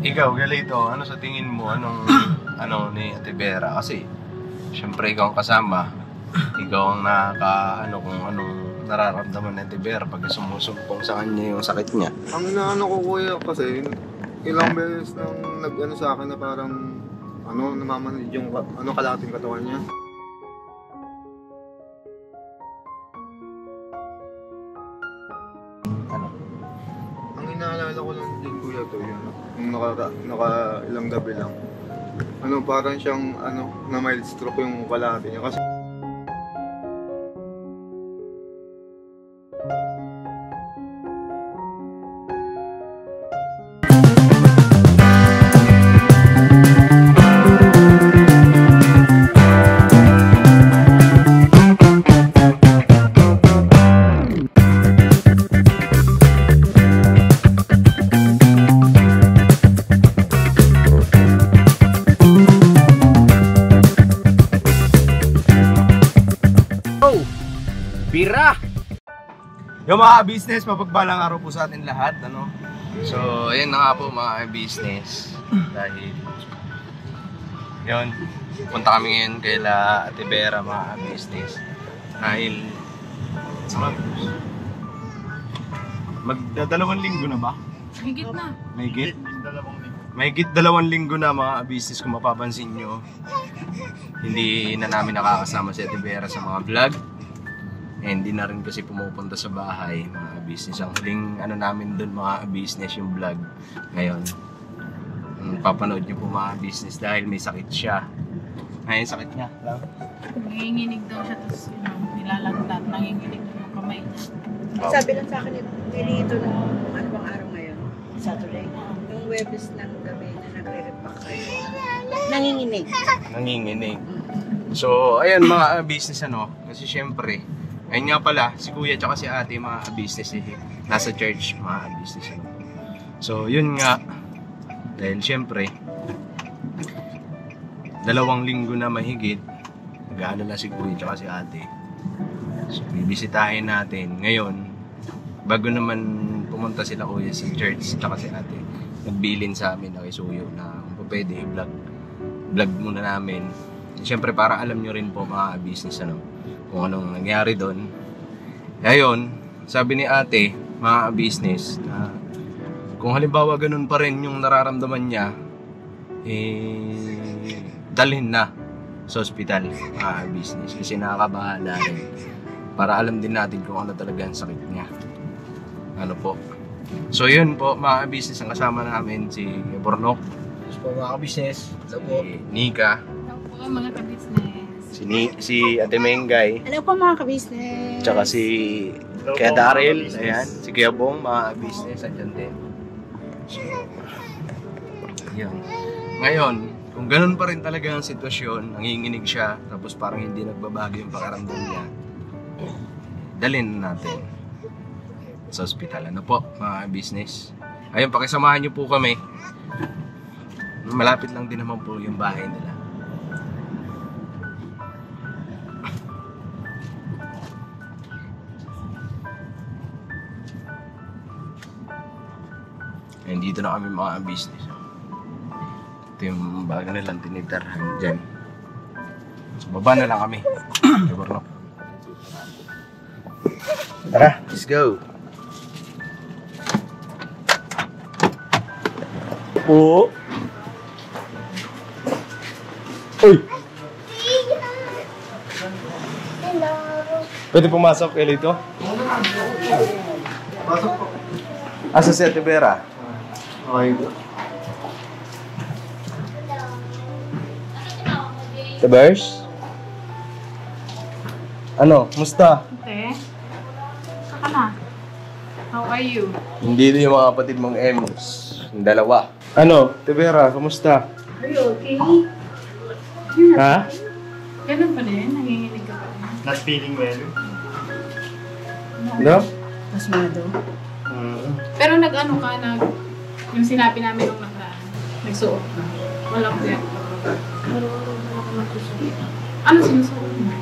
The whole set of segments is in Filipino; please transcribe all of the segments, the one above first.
Ikaw, Galito, ano sa tingin mo? Ano ni Ate Vera? Kasi, syempre ikaw ang kasama. Ikaw ang kung anong nararamdaman ni Ate Vera pag sumusumpong sa kanya yung sakit niya. Ang inaano ko kuya kasi, ilang beses nang nag-ano sa akin na parang namamanid yung kalating katawan niya. Ano? Ang inaalala ko lang din kuya to yun. Yung naka ilang gabi lang. Parang siyang na mild stroke yung kalate niya kasi Bira! Yung mga business, mapagbalang araw po sa atin lahat, So, ayun na nga po mga business. Dahil, yun, punta kami ngayon kay Ate Vera mga business. Dahil, magdadalawang linggo na ba? Higit na. Mahigit 2 linggo na mga business kung mapapansin nyo. Hindi na namin nakakasama si Ate Vera sa mga vlog. Hindi na rin kasi pumupunta sa bahay mga business. Ang huling namin doon mga business yung vlog ngayon. Papanood nyo po mga business dahil may sakit siya. Ngayon sakit niya. Nanginginig daw siya tapos nilalagdat. Nanginginig daw yung kamay niya. Sabi lang sa akin nito nung ano bang araw ngayon? Saturday. Yung Webes ng gabi na nagre-repack kayo. Nanginginig. So, ayan mga business kasi syempre ayun nga pala, si Kuya tsaka si Ate mga business nasa church mga business So yun nga, dahil syempre 2 linggo na mahigit, nag-aalala si Kuya tsaka si Ate. So bibisitahin natin ngayon. Bago naman pumunta sila Kuya sa church tsaka si Ate, nagbilin sa amin na kisuyo na kung pwede vlog muna namin. Syempre para alam nyo rin po mga business kung anong nangyari doon. Ngayon, sabi ni Ate, mga business, na kung halimbawa ganun pa rin yung nararamdaman niya, dalhin na sa ospital, mga business. Kasi nakakabahala rin. Para alam din natin kung ano talaga ang sakit niya. So yun po, mga business, ang kasama namin si Bornok. Tapos po mga business, si Nika. Hello po mga ka-business. Si Ate Mengay. Ano po mga ka-business? Tsaka si Kuya Daryl, ayan, si Kuya Bong, mga business, andyan din. So, yun. Ngayon, kung ganun pa rin talaga ang sitwasyon, nanginginig siya, tapos parang hindi nagbabago yung pakaramdam niya, dalhin natin sa ospital. Mga business. Ayun, pakisamahan niyo po kami. Malapit lang din naman po yung bahay nila. And dito na kami mga business. Ito yung baga nilang tinitirhan dyan. So baba na lang kami. Tara, let's go. Po. Uy! Hello! Pwede pumasok, Elito? pasok po. Asa si Ate Vera? Okay. Tabers? Musta? Ate, saka na. How are you? Hindi yung mga kapatid mong Emos. Yung dalawa. Ate Vera, kamusta? Are you okay? Ha? Ganun pa din? Nanginginig ka pa rin? Not feeling well. No? Pasmado. Pero yung sinabi namin nung nagsuot na. Walang kuya. Araw-araw na ako nagsusulit. Ano sinusuot mo?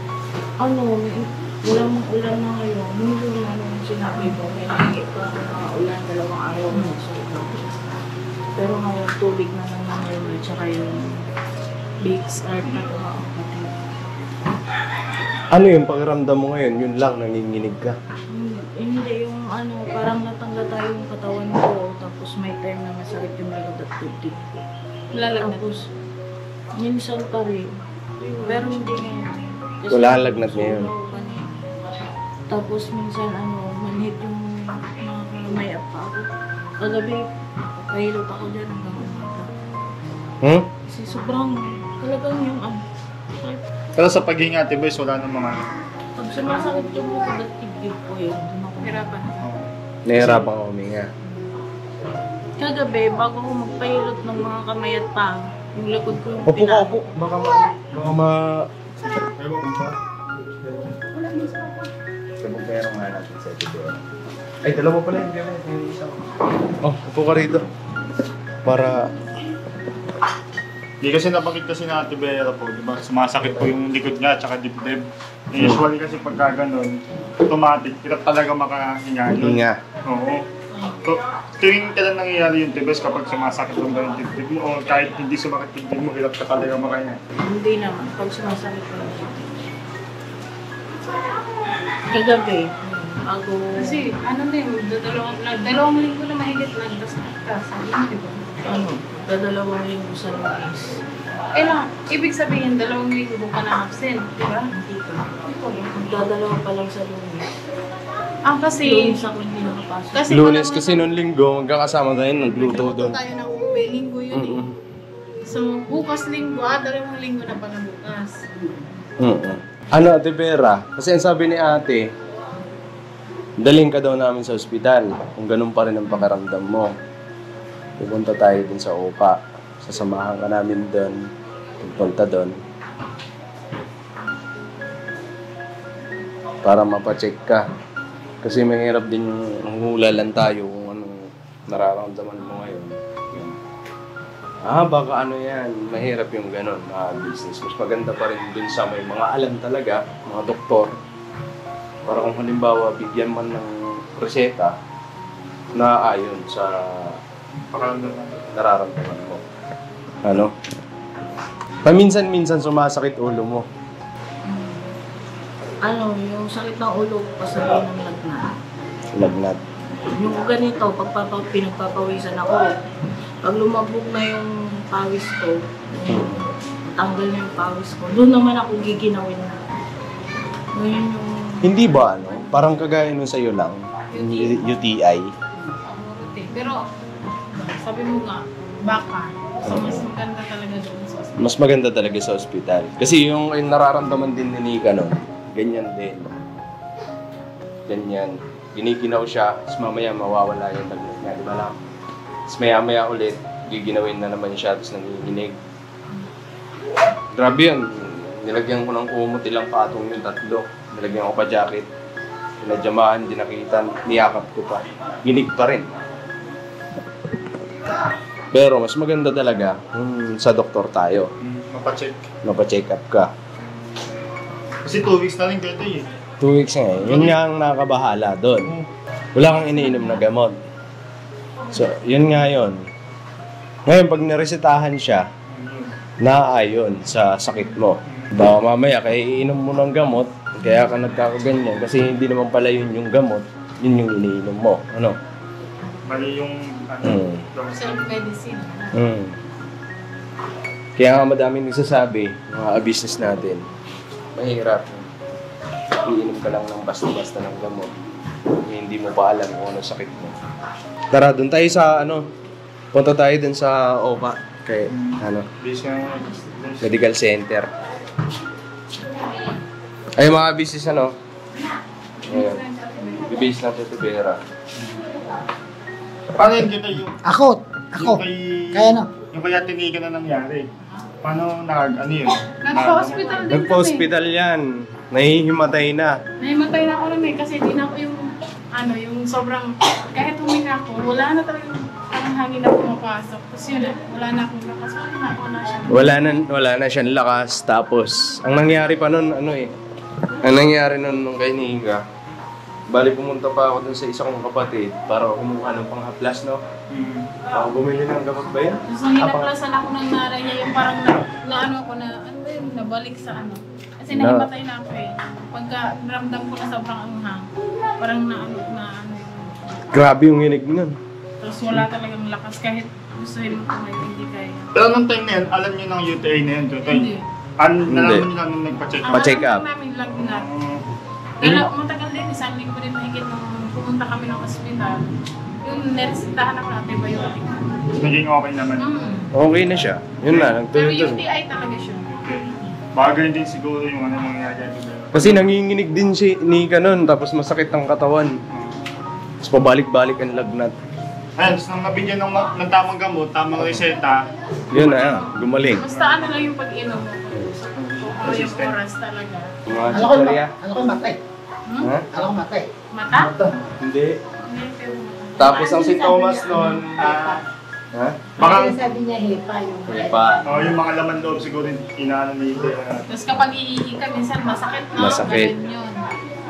Ulang na ngayon. Hindi yung sinabi ko. May nakikip ko ulan 2 araw na nagsusulit. Pero ngayon, tubig na lang naman tsaka yung big start na kapatid. Ano yung pakiramdam mo ngayon? Yun lang, nanginginig ka. Hindi, yung ano, parang natangga yung katawan ko. Tapos may time na masakit yung likod at tubig. Tapos, minsan pa rin. Pero hindi ngayon. Kasi Wala kang lagnat ngayon. Tapos minsan manhid yung may pa ako. Kagabi, pahilot ako dyan hanggang umaga. Kasi sobrang talagang yung Pero sa paghinga, Tibes, wala namang ano. pag sumasakit yung likod at tibig ko yun, doon ako hirapan. Nahihirapan ka huminga. Kagabi, bago ako magpahilot ng mga kamay at paa, yung likod ko yung Opo ka, opo. Baka ma... Ewan ko ba? Sabugero nga natin sa Tibera. Ay, dalawa pala yung gawin. Yung isa. Oh, upo ka rito. Para... Hindi kasi nabanggit kasi na Ate Vera po, di ba? Sumasakit po yung likod niya, tsaka dibdib. Usually kasi pagka ganun, automatic, hirap talaga makahinga yun. Hinga. Oo. So, tuwing kailan nangyayari yung Tibes kapag sumasakit yung ganun dibdib mo, o kahit hindi sumakit dibdib mo, hirap ka talaga makahinga. Hindi naman, pag sumasakit ko yung tibig. Kagabi, bago... Kasi ano na yun, dalawang linggo na mahigit lang, tapos sabi mo, di ba? Dadalawang linggo sa Luis. Kailangan, ibig sabihin, 2 linggo ka na absent, di ba? Dito. Dadalawa pa lang sa Luis. Kasi, Luis ako hindi nakapasok. kasi Lunes kasi noon linggo, magkakasama tayo, nagluto doon. tayo ng uwi, linggo yun eh. So, bukas linggo, 2 linggo na pala bukas. Ano, Ate Vera? Kasi ang sabi ni ate, daling ka daw namin sa ospital. Kung ganun pa rin ang pakiramdam mo. Pupunta tayo din sa OPA. Sasamahan ka namin doon. Pupunta doon. Para mapacheck ka. Kasi mahirap din yung hula lang tayo kung anong nararamdaman mo ngayon. Baka ano yan, mahirap yung ganun, business. Mas maganda pa rin dun sa may mga alam talaga, mga doktor. Para kung halimbawa, bigyan man ng reseta na ayon sa nararamdaman mo. Ano? Paminsan-minsan sumasakit ulo mo. Yung sakit ng ulo ko kasabay ng lagnat. Lagnat. Yung ganito, pinagpapawisan ako. Pag lumabog na yung pawis ko, tanggal na yung pawis ko, doon naman ako giginawin na. Ngayon yung... Hindi ba ano? Parang kagaya nun sa'yo lang. UTI. Pero, sabi mo nga, baka. So, mas maganda talaga doon sa hospital. Mas maganda talaga sa ospital. Kasi yung nararamdaman din ni Nika nun, ganyan din. Ganyan. Giniginaw siya, tapos mamaya mawawala yung lagnat niya, di ba lang? Tapos maya-maya ulit, giginawin na naman siya, tapos nanginginig. Grabe yun. Nilagyan ko ng kumot, ilang patong yung 3. Nilagyan ko pa jacket. Pinadyamaan, di nakita, niyakap ko pa. Ginig pa rin. Pero mas maganda talaga sa doktor tayo. Mapacheck. Mapacheck up ka. Kasi 2 weeks na rin dito eh. 2 weeks nga eh. Yun nga ang nakabahala doon. Wala kang iniinom na gamot. So, yun nga yun. Ngayon, pag naresetahan siya, naayon sa sakit mo. Baka mamaya, kaya iinom mo ng gamot, kaya ka nagkakaganyan. Kasi hindi naman pala yun yung gamot, yun yung iniinom mo. Ano? Mali yung Self-medicine. Kaya nga madaming nagsasabi, mga business natin, mahirap. Iinom ka lang ng basta-basta ng gamot. Hindi mo pa alam kung ano sakit mo. Tara, doon tayo sa punta tayo doon sa OPA. Kay, Medical Center. Ay, mga business Ayun. Bibis natin ito, Vera. Paano yun dito yung... Ako. Yung kay... Kaya na. Yung kaya tinigan na nangyari. Paano ano yun? Nagpa-hospital din Nagpa-hospital yan. Nahihimatay na. Nahimatay na ako nun kasi di na ako yung sobrang, kahit huminga ako, wala na talaga ang hangin na pumapasok. Tapos yun, wala na akong lakas. Wala na siyang lakas. Tapos, ang nangyari pa nun, ang nangyari nun nung kay Nika, bali pumunta pa ako dun sa isa kong kapatid para kumuha ng panghaplas, no? Ako bumili ng gamot ba yan? Tapos nung hinaklasan ako ng nanay niya, yung parang ano ba yun, nabalik sa ano. Kasi nahimatay na ako eh. Pagka ramdam ko na sobrang anghang, parang na ano. Grabe yung hinig nun. Tapos wala talagang lakas kahit gustuhin mo kumain, hindi kaya. Pero nung time na yun, alam niyo ng UTI na yun, Tutoy? Hindi. Nalaman niyo lang nung nagpa-check up? Pa-check up. Ang namin lagnat. Yun- Kaya matagal din, isang linggo din mahigit nung pumunta kami ng ospital. Yung neresitahan ako ng antibiotic. Naging okay naman. Okay na siya. Yun na, Pero nagtuloy-tuloy. UTI talaga siya. Okay. Bagay din siguro yung ano nangyayari dito. Kasi nanginginig din si Nika nun, tapos masakit ang katawan. Tapos pabalik-balik ang lagnat. Ayun, so nung nabigyan ng tamang gamot, tamang reseta, Yun na, gumaling. Basta ano lang yung pag-inom mo. O yung Consistent. oras talaga. Mga chikorya. Ano ko matay? Ha? Ano ko matay? Mata? Hindi. Hindi, pero Tapos ang sintomas nun, ha? baka Sabi niya hepa yung Hepa. yung mga laman loob siguro inaano ni Tapos kapag iihi ka, minsan masakit na. Masakit. Ganun yun.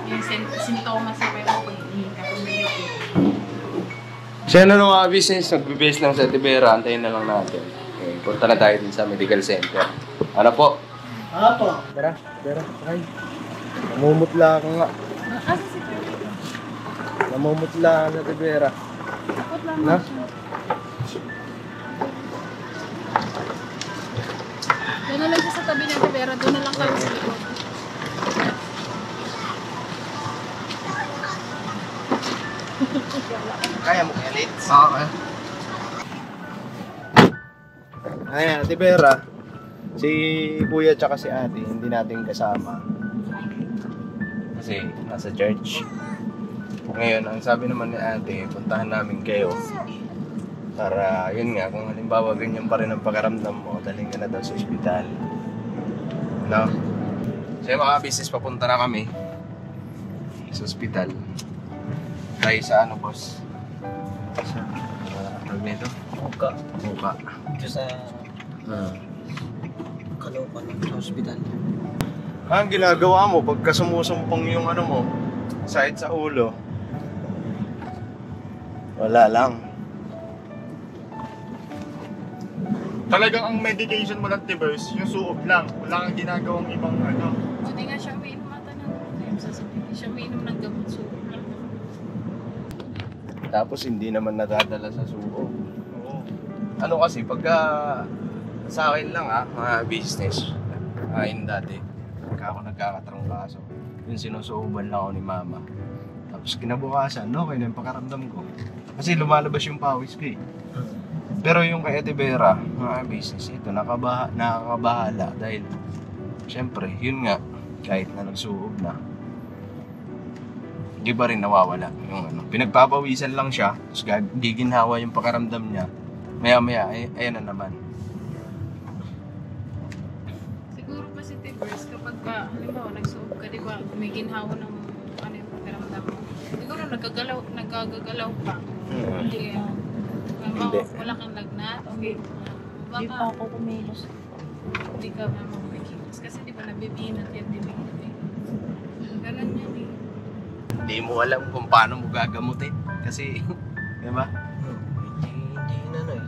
Yung sintomas sa pero pag iihi ka, pag medyo Siya na nung business, nagbe-base lang sa Tibera, antayin na lang natin. Okay, punta na tayo din sa medical center. Ano po? Apo. Tara, ay. Namumutla ako nga. Asa si Pepe? Namumutla sa Tibera. Takot lang Na? siya. Doon na lang siya sa tabi niya, pero doon na lang kami sa likod. Kaya mo kaya late? Oo. Ayan, Tibera. Si Kuya tsaka si Ate, hindi natin kasama. Kasi nasa church. Ngayon, ang sabi naman ni Ate, puntahan namin kayo. Para, yun nga, kung halimbawa ganyan pa rin ang pakaramdam mo, daling ka na daw sa ospital. No? So yung mga business, papunta na kami sa ospital. Tayo sa ano, boss? Sa, tawag nito? Muka. Muka. Ito sa Caloocan sa hospital. Ang ginagawa mo pagka sumusumpong yung ano mo, sakit sa ulo? Wala lang. talagang ang medication mo lang, Tibers, yung suog lang. Wala kang ginagawang ibang ano. Hindi nga siya umiinom ata ng ano, sasabihin. Hindi siya umiinom ng gamot so. Tapos hindi naman nadadala sa suko. Oo. Ano kasi, pagka sa akin lang mga business, yun dati, pagka ako nagkakatrangkaso, yung sinusuuban lang ako ni mama. Tapos kinabukasan, okay na yung pakaramdam ko. Kasi lumalabas yung pawis ko eh. Pero yung kay Ate Vera, mga business, ito nakakabahala dahil syempre, yun nga, kahit na nagsuog na, di ba rin nawawala yung ano. Pinagpapawisan lang siya, tapos giginhawa yung pakaramdam niya. Maya-maya, ayan na naman. Siguro positives kapag ka, halimbawa, nagsuog ka, di ba, may ginhawa ng ano yung pakiramdam mo. Siguro nagagagalaw pa. Hindi. Hindi. Wala kang lagnat, okay. Hindi pa ako kumilos. Hindi ka mamakikilos. Kasi di ba nabibinat yan din eh. Ganun yan eh. Hindi mo alam kung paano mo gagamutin. Kasi, di ba? Hindi na no eh.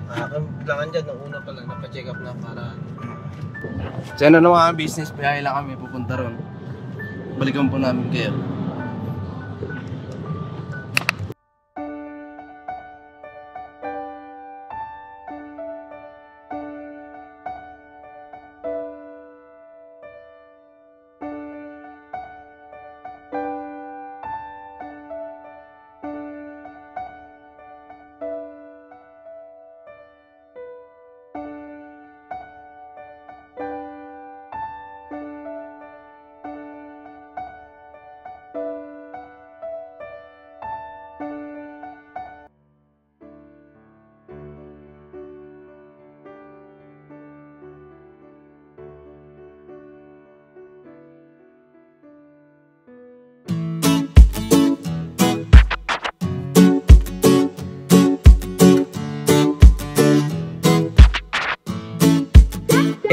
Kailangan dyan, nung una pa lang, napacheck up na para... So ano na mga business, biyahe lang kami pupunta ron. Balikan po namin kayo.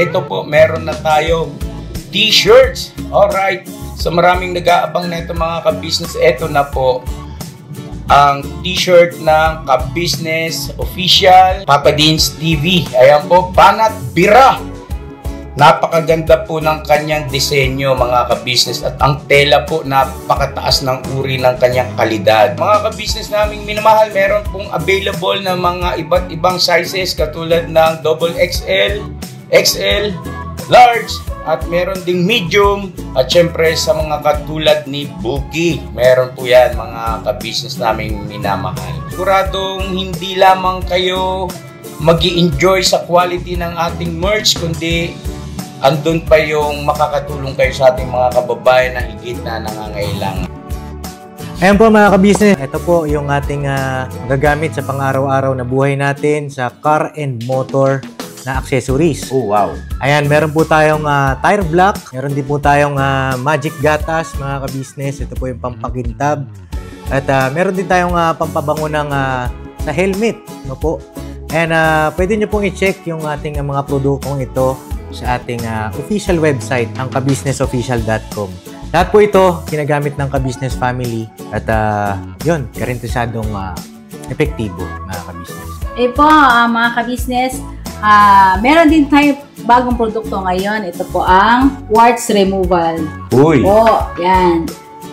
Ito po, meron na tayong t-shirts. Alright. So maraming nag-aabang na ito mga ka-business. Ito na po. ang t-shirt ng Ka-Business Official Papa Dean's TV. Ayan po, Banat Bira. Napakaganda po ng kanyang disenyo, mga ka-business, at ang tela po napakataas ng uri ng kanyang kalidad. Mga ka-business naming minamahal, meron pong available na mga iba't ibang sizes katulad ng XXL, XL, large, at meron ding medium, at syempre sa mga katulad ni Boogie, meron po yan, mga ka-business naming minamahal. Siguradong hindi lamang kayo mag-i-enjoy sa quality ng ating merch, kundi andun pa yung makakatulong kayo sa ating mga kababayan na higit na nangangailangan. Ayan po mga ka-business, ito po yung ating gagamit sa pang-araw-araw na buhay natin sa car and motor na accessories. Oh, wow! Ayan, meron po tayong tire block, meron din po tayong magic gatas mga ka-business, ito po yung pampakintab. At meron din tayong pampabango ng sa helmet, no po. And pwede nyo pong i-check yung ating mga produktong ito sa ating official website, ang kabusinessofficial.com. Lahat po ito ginagamit ng Ka-Business family at yun, karintisadong epektibo mga ka-business. Po, mga ka-business, meron din tayo bagong produkto ngayon. Ito po ang warts removal. Uy! Po, yan.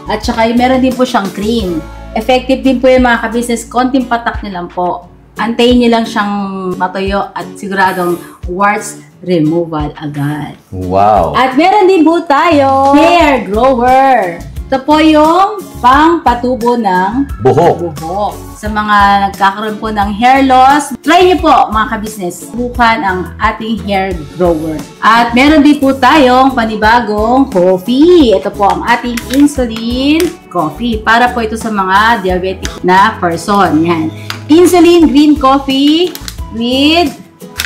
At saka meron din po siyang cream. Effective din po yung mga ka-business, konting patak nyo lang po. Antayin nyo lang siyang matuyo at siguradong warts removal agad. Wow! At meron din po tayo hair grower. Ito po yung pang-patubo ng Buhok. Sa mga nagkakaroon po ng hair loss, try niyo po mga ka-business. Subukan ang ating hair grower. At meron din po tayong panibagong coffee. Ito po ang ating insulin coffee. Para po ito sa mga diabetic na person. Yan. Insulin green coffee with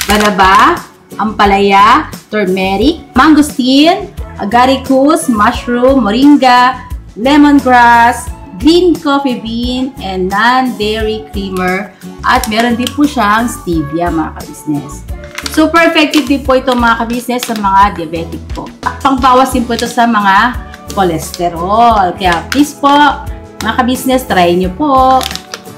banaba, ampalaya, turmeric, mangosteen, agaricus, mushroom, moringa, lemongrass, green coffee bean, and non-dairy creamer. At meron din po siyang stevia mga ka-business. Super effective din po ito mga ka-business sa mga diabetic po. Pangbawas din po ito sa mga cholesterol. Kaya please po mga ka-business, try nyo po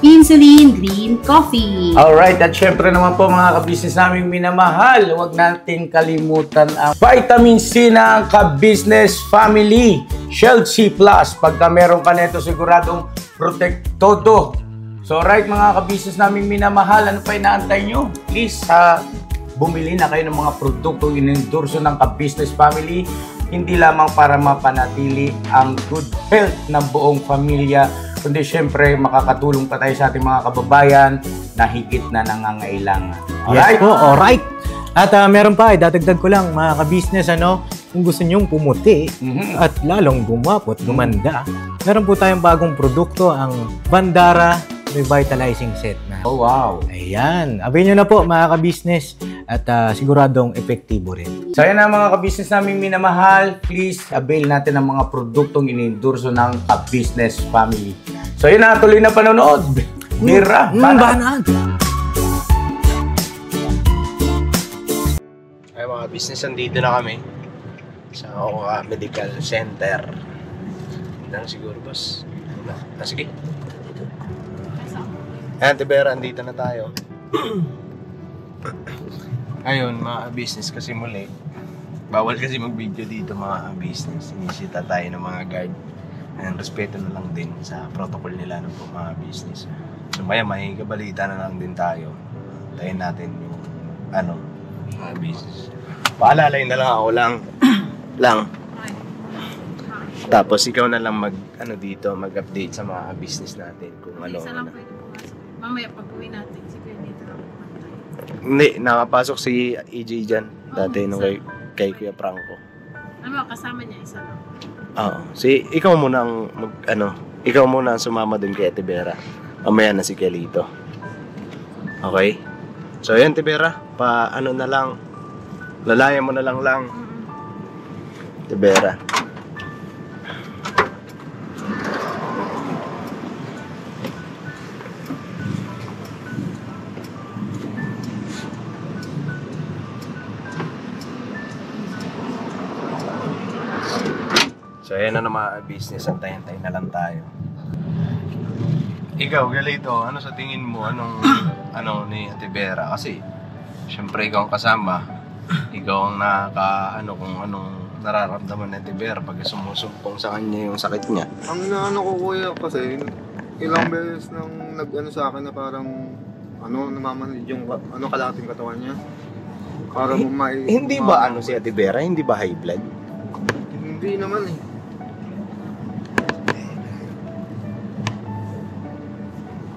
insulin green coffee. Alright, at syempre naman po mga ka-business naming minamahal, huwag nating kalimutan ang vitamin C ng Ka-Business family, Shield C+. Pagka meron ka nito, siguradong protect todo. So right mga ka-business naming minamahal, ano pa inaantay nyo? Please, bumili na kayo ng mga produktong inendorso ng Ka-Business family, hindi lamang para mapanatili ang good health ng buong pamilya, kundi syempre makakatulong pa tayo sa ating mga kababayan na higit na nangangailangan. Alright? Yes po, alright. At meron pa, dadagdag ko lang mga ka-business, kung gusto nyong pumuti at lalong gumapot, gumanda, meron po tayong bagong produkto, ang Bandara Revitalizing Set na. Oh, wow. Ayan. Abay nyo na po mga ka-business at siguradong epektibo rin. So yan na mga ka-business naming minamahal, please avail natin ang mga produktong inendorso ng Ka-Business family. So yun na, tuloy na panonood. Bira, banat. Ay mga business, andito na kami sa OA Medical Center. Nang siguro boss. Sige. Ayan, Tibera, andito na tayo. Ayun, mga business kasi muli. Bawal kasi mag-video dito mga business. Inisita tayo ng mga guard. Ayan, respeto na lang din sa protocol nila ng mga business. So maya, mahigabalita na lang din tayo. Tayin natin yung mga business. Paalalay na lang ako lang. Tapos ikaw na lang mag-update sa mga business natin kung ano. Isa lang pwede pumasok. Mamaya pag-uwi natin, si Kuya dito lang pumatay. Hindi, nakapasok si EJ dyan. Dati nung kay Kuya Franco. Kasama niya isa lang. Oo. Ikaw muna ang ikaw muna ang sumama dun kay Tibera. Mamaya na si Kelito. Okay? So yan Tibera, na lang. Lalayan mo na lang. Tibera. So ayan na mga business, antay-antay na lang tayo. Ikaw, Galito, ano sa tingin mo? Anong ni Ate Vera? Kasi, syempre ikaw ang kasama. Ikaw ang kung anong nararamdaman ni Ate Vera pag sumusumpong sa kanya yung sakit niya. Ang inaano ko kuya kasi, ilang beses nang nag-ano sa akin na parang, namamanid yung kalating katawan niya. Para Hindi ba si Ate Vera? Hindi ba high blood? Hindi naman eh.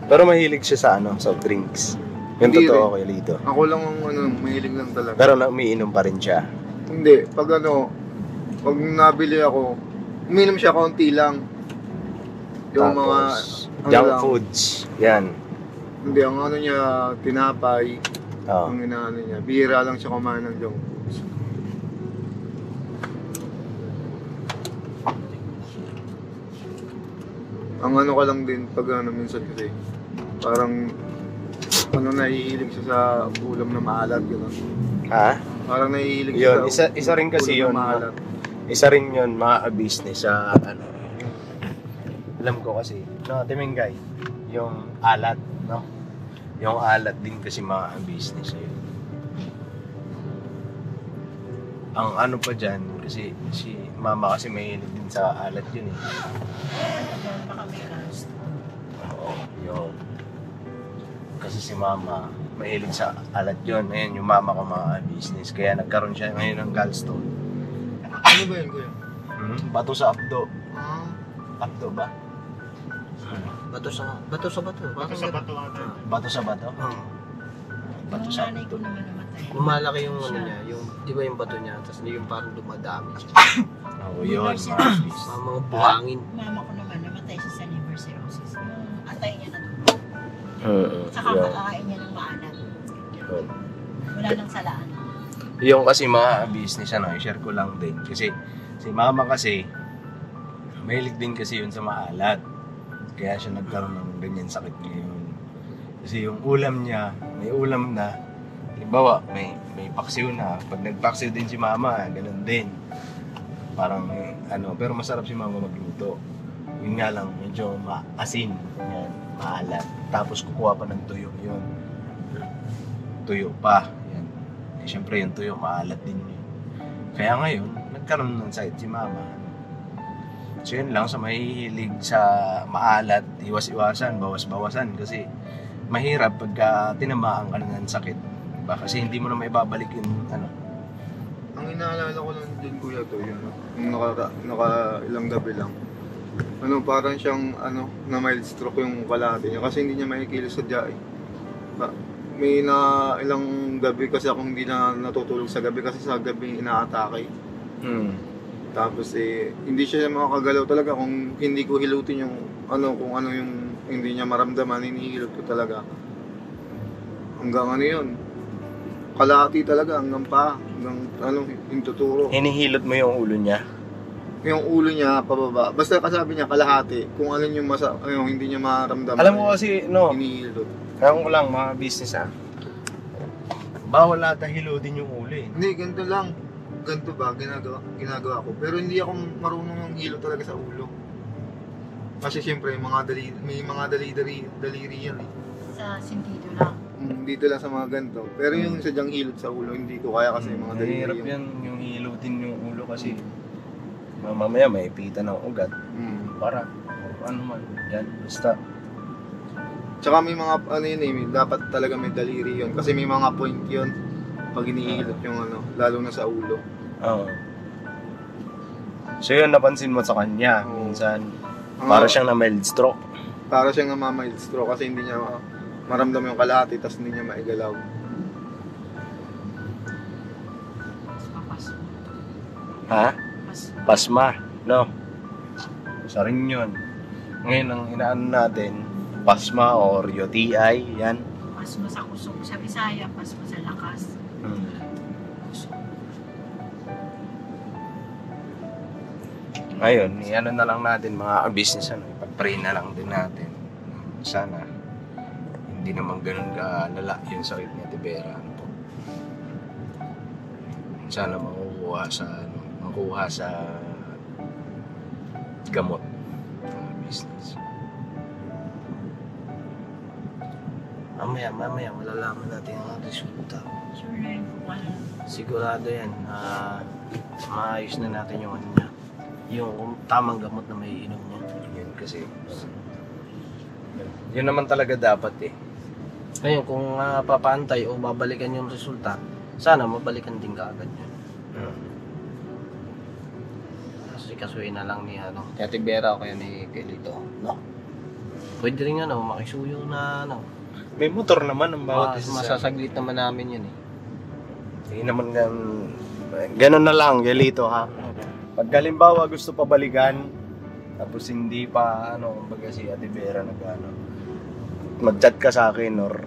Pero mahilig siya sa soft drinks. Yung Hindi totoo kay Lito. Ako lang ang mahilig lang talaga. Pero umiinom pa rin siya. Hindi, pag nabili ako, uminom siya konti lang. Yung mga junk foods. Yan. Hindi, ang niya, tinapay. Oh. Ang inaano niya, bihira lang siya kumain ng junk foods. Ang ko lang din pag minsan kasi, parang nahihilig siya sa ulam na maalat, gano'n. Ha? Parang nahihilig siya sa isa rin kasi yun. maalat. Isa rin yun, mga business sa alam ko kasi, Timengay, yung alat, yung alat din kasi mga business yun. Ang pa dyan, kasi si mama kasi mahilig din sa alat yun eh. Oo, yun. Kasi si mama, mahilig sa alat yun. Ayan yung mama ko mga business. Kaya nagkaroon siya ngayon ng gallstone. Ano ba yun, kuya? Bato sa abdo. Abdo ba? Bato sa bato. Bato sa bato ata. Bato sa bato? Bato sa Nanay ko abdo. naman namatay. Lumalaki yung niya, yung di ba yung bato niya, tapos yung parang dumadami siya. Oo, yun. Mga business. Mga buhangin. Mama ko naman namatay siya sa liver cirrhosis. Yung atay niya na doon. Saka Yun. kakain niya ng maalat. Yun. Wala nang salaan. Yung kasi mga business, i-share ko lang din. Kasi si mama kasi, mahilig din kasi yun sa maalat. Kaya siya nagkaroon ng ganyan sakit ngayon. Kasi yung ulam niya, may ulam na, halimbawa, may paksiw na. Pag nagpaksiw din si mama, ganun din. Parang, pero masarap si mama magluto. Yun nga lang, medyo maasin. Yan, maalat. Tapos kukuha pa ng tuyo yun. Tuyo pa. Yan. Eh, syempre yung tuyo, maalat din yun. Kaya ngayon, nagkaroon ng sakit si mama. So yun lang, sa mahihilig sa maalat, iwas-iwasan, bawas-bawasan. Kasi mahirap pagka tinamaan ka na ng sakit. Diba? Kasi hindi mo na maibabalik yung Ang inaalala ko lang din kuya to, yun. Yung ilang gabi lang. Parang siyang, na mild stroke yung kalahati niya kasi hindi niya makikilos sa diya eh. May ilang gabi kasi akong hindi na natutulog sa gabi kasi sa gabi inaatake. Tapos hindi siya makakagalaw talaga kung hindi ko hilutin yung kung ano yung hindi niya maramdaman, hinihilot ko talaga. Hanggang yun. Kalahati talaga, hanggang pa, hanggang yung tuturo. Hinihilot mo yung ulo niya? Yung ulo niya pababa. Basta kasabi niya kalahati, kung alin yung hindi niya maramdaman. Alam mo kasi, hinihilot. Kaya ko lang mga business bawal ata hilutin yung ulo eh. Hindi, ganito lang. Ganito ba, ginagawa ko. Pero hindi ako marunong ng hilo talaga sa ulo. Kasi siyempre, may mga daliri yan eh. Sa sindido lang. Dito lang sa mga ganito. Pero yung sadyang hilot sa ulo, hindi ko kaya kasi mga daliri Mahirap yan, yung hilutin yung ulo kasi mamaya may ipitan ng ugat. Para, ano man, yan, basta. Tsaka may mga, dapat talaga may daliri yun. Kasi may mga point yun. Pag hinihilot yung lalo na sa ulo. Oo. So yun, napansin mo sa kanya, minsan, para siyang na mild stroke. Para siyang na mild stroke kasi hindi niya maramdaman yung kalahati tapos hindi niya maigalaw. Ha? Pasma, no? Isa rin yun. Ngayon, ang inaano natin, pasma or UTI, yan. Pasma sa kusog. Sa Bisaya, pasma sa lakas. Ngayon, i-ano na lang natin mga business, ipag-pray na lang din natin. Sana, hindi naman ganun kalala yung sakit ni Ate Vera. Sana makuha sa gamot ng business. Mamaya, malalaman natin ang resulta. Sure na yun kung ano. Sigurado yan. Maayos na natin yung ano niya. Yung tamang gamot na may inom niya. Yun kasi. Yun naman talaga dapat eh. Ngayon, kung papantay o babalikan yung resulta, sana mabalikan din kaagad yun. Kasi kasuhin na lang ni Ate Vera o kaya ni Kelito. No? Pwede rin makisuyo na May motor naman ang bawat isa. Masasaglit naman namin yun eh. Hindi naman ganun na lang, Gelito ha. Pag halimbawa gusto pa balikan, tapos hindi pa, kumbaga si Ate Vera mag-chat ka sa akin or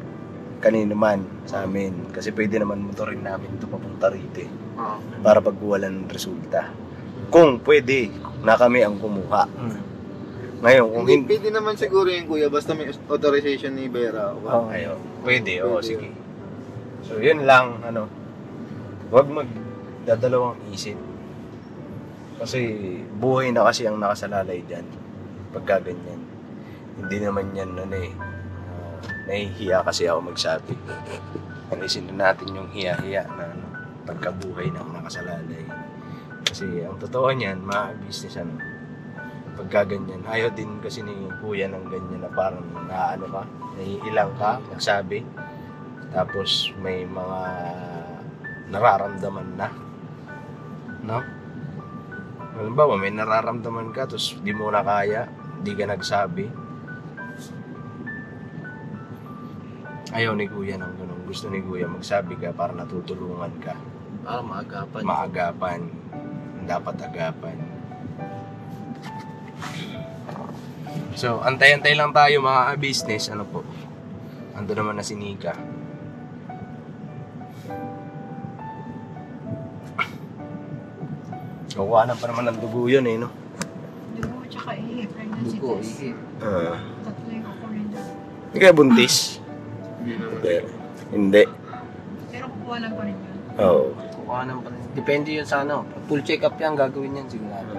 kanino man sa amin. Kasi pwede naman motorin namin ito papunta rito eh. Para pagkuwalan ng resulta. Kung pwede, na kami ang kumuha. Ngayon, kung Hindi, pwede naman siguro yung kuya, basta may authorization ni Vera. Pwede, sige. So, yun lang, huwag magdadalawang isip. Kasi buhay na kasi ang nakasalalay dyan. Pagka ganyan. Hindi naman yan, nahihiya kasi ako magsabi. Alisin na natin yung hiya-hiya na pagkabuhay ng nakasalalay. Kasi ang totoo niyan, mga business pagka ganyan. Ayaw din kasi ni kuya ng ganyan na parang naiilang ka, magsabi. Tapos may mga nararamdaman na. No? Halimbawa, may nararamdaman ka, tapos di mo na kaya, di ka nagsabi. Ayaw ni kuya ng ganun. Gusto ni kuya magsabi ka para natutulungan ka. Para maagapan. Maagapan. Dapat agapan. So, antay-antay lang tayo mga business. Ando naman na si Nika. Kukuhanan pa naman ng dugo yun no? Dugo, tsaka pregnancy test. Tatlo yung kukunin doon. Hindi kaya buntis? Hindi. Pero kukuhanan pa rin yun. Oo. Kukuhanan pa rin. Depende yun sa full check-up yan, gagawin yan sigurado.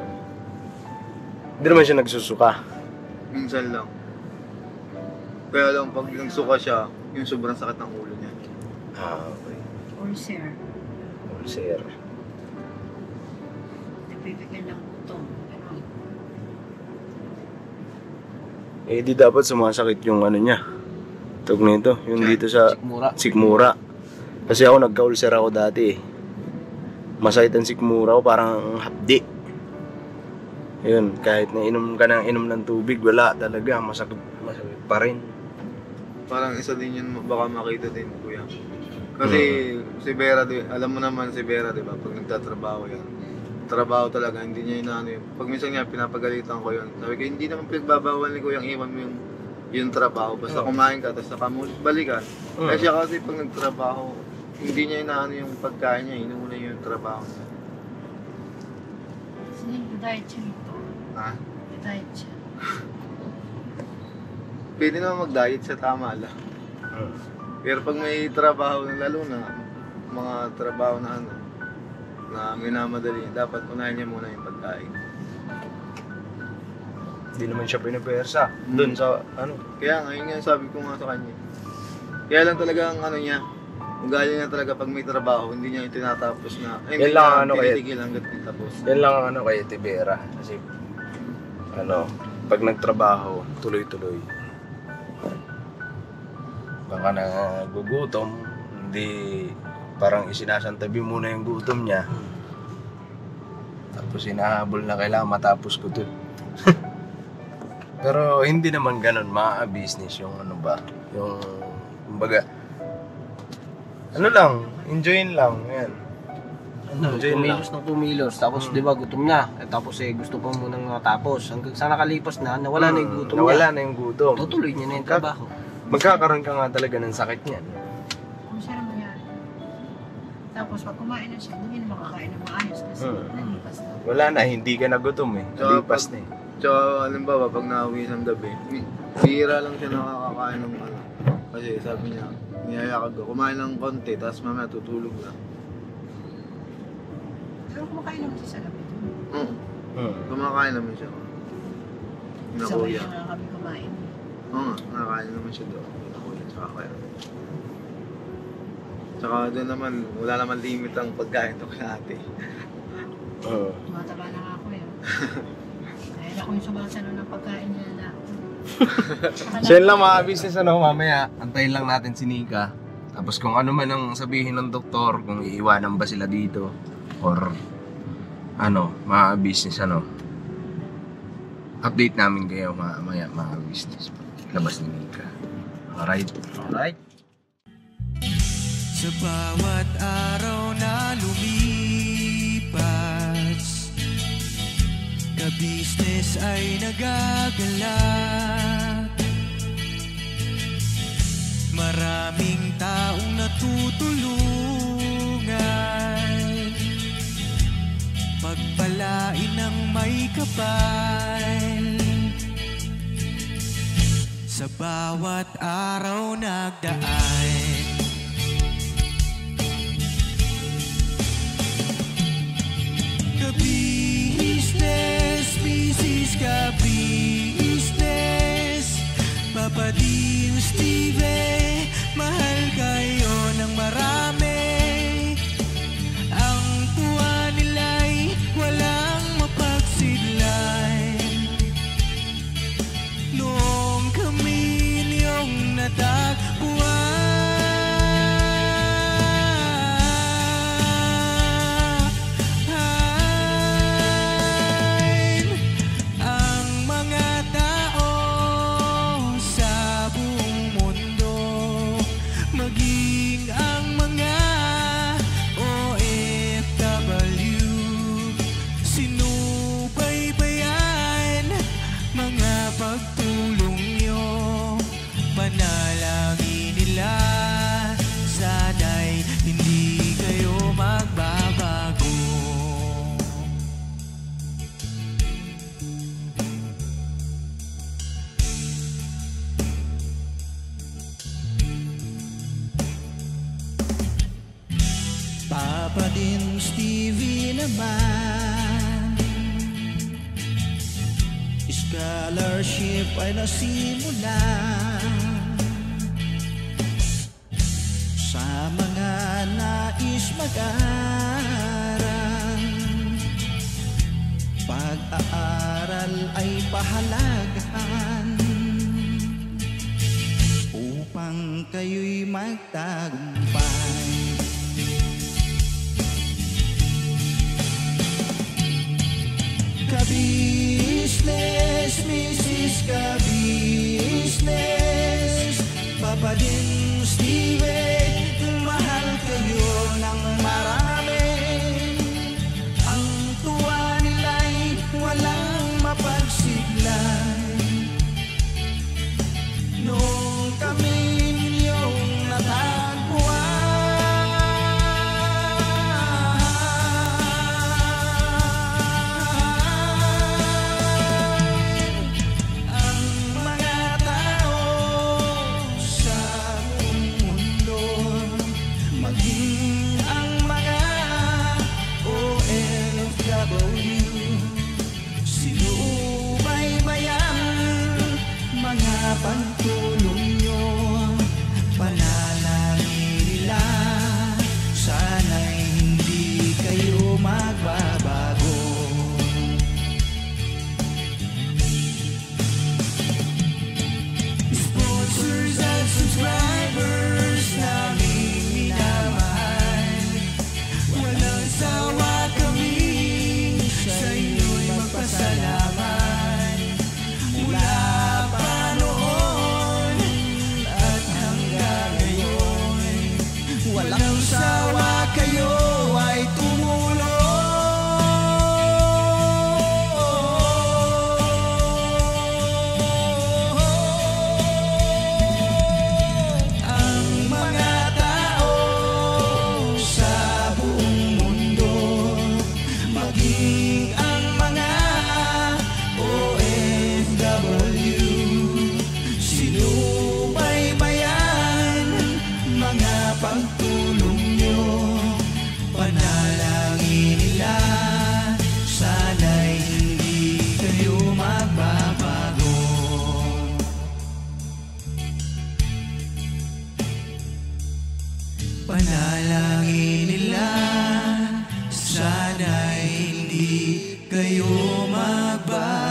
Hindi naman siya nagsusuka. Minsan lang. Kaya lang pag nagsuka siya, yung sobrang sakit ng ulo niya. Okay. Ulcer. Ulcer. Nagpipigil ng utong. Di dapat sumasakit yung niya. Tug nito, yung dito sa sikmura. Kasi ako nagka-ulcer ako dati eh. Masakit ang sikmura ko, parang hapdi. Yun, kahit na inom ka ng tubig, wala talaga, masakit pa rin. Parang isa din yun, baka makita din, kuya. Kasi si Vera, alam mo naman si Vera, di ba? Pag nagtatrabaho yan, trabaho talaga, hindi niya inaano yun. Pag minsan nga, pinapagalitan ko yun. Sabi ko, hindi naman pinagbabawal ni kuyang iwan mo yung trabaho. Basta kumain ka, tapos saka mo balikan. Kaya siya kasi pag nagtrabaho, hindi niya inaano yung pagkain niya, inuuna yung trabaho niya. Diet siya nito. Ha? Diet siya. Pwede naman mag-diet sa tama lang. Pero pag may trabaho, lalo na mga trabaho na na minamadali, dapat unahin niya muna yung pagkain. Hindi naman siya pinapersa. Doon sa Kaya nga, yun nga sabi ko nga sa kanya. Kaya lang talaga ang niya, ugali niya talaga pag may trabaho, hindi niya itinatapos na. Yan lang tinitigil hanggat tapos. Yan lang ang kay Ate Vera. Kasi pag nagtrabaho, tuloy-tuloy. Baka nagugutom, hindi parang isinasantabi muna yung gutom niya. Tapos hinahabol na kailangan matapos ko to. Pero hindi naman ganun, mga business yung yung kumbaga enjoyin lang, yan. Kumilos ng kumilos, tapos di ba gutom na, tapos gusto pa munang matapos. Hanggang sa nakalipas na, nawala na yung gutom niya. Nawala na yung gutom. Tutuloy niya na yung trabaho. Magkakaroon ka nga talaga ng sakit niyan. Kung siya naman yan. Tapos pag kumain na siya, hindi na makakain ng maayos kasi nalipas na. Wala na, hindi ka nagutom nalipas na Tsaka halimbawa, pag nauwi ng gabi, bihira lang siya nakakakain ng Kasi sabi niya, niyayakag ko, kumain ng konti, tapos mamaya tutulog na. Pero kumakain naman siya sa gabi. Kumakain naman siya. Sabay na nga kami kumain. Oo nga, nakakain naman siya doon. Okay. Tsaka doon naman, wala naman limit ang pagkain to kay ate. Oo. Tumataba na nga ako yun. Dahil ako yung sumasalo ng pagkain niya na. So yun lang mga business, mamaya antayin lang natin si Nika. Tapos kung ano man ang sabihin ng doktor, kung iiwanan ba sila dito or mga business, update namin kayo mamaya mga business. Labas ni Nika. Alright? Sa bawat araw na lumipas, ka-business ay nagagalak. Maraming taong natutulungan, pagpalain ng may kapal. Sa bawat araw nagdaan, ka-business, Mrs. Ka-business, Papa Dins TV, mahal kayo ng marami. Ang tuwa nila'y walang mapagsidlan. Noong kami niyong natagpuan, Papa Dins TV naman, scholarship ay nasimulan sa mga nais mag-aral. Pag-aaral ay pahalagahan upang kayo'y magtagumpay. Ka-business, Mrs. Ka-business, Papa Dins TV, mahal kayo ng marami. Ang tuwa nila'y walang mapagsiglan. Noong kami ninyong natagpuan, pagtulong nyo, panalangin nila, sana'y hindi kayo magbabago. Sponsors at subscribers naming minamahal, walang sawa kami sa inyo'y magpasalamat. Mula walang sawa kayo ay tumulong. Ang mga tao sa buong mundo, maging ang mga OFW, sinubaybayan mga pagtulong nyo, Dalangin nila sana'y hindi kayo magbago.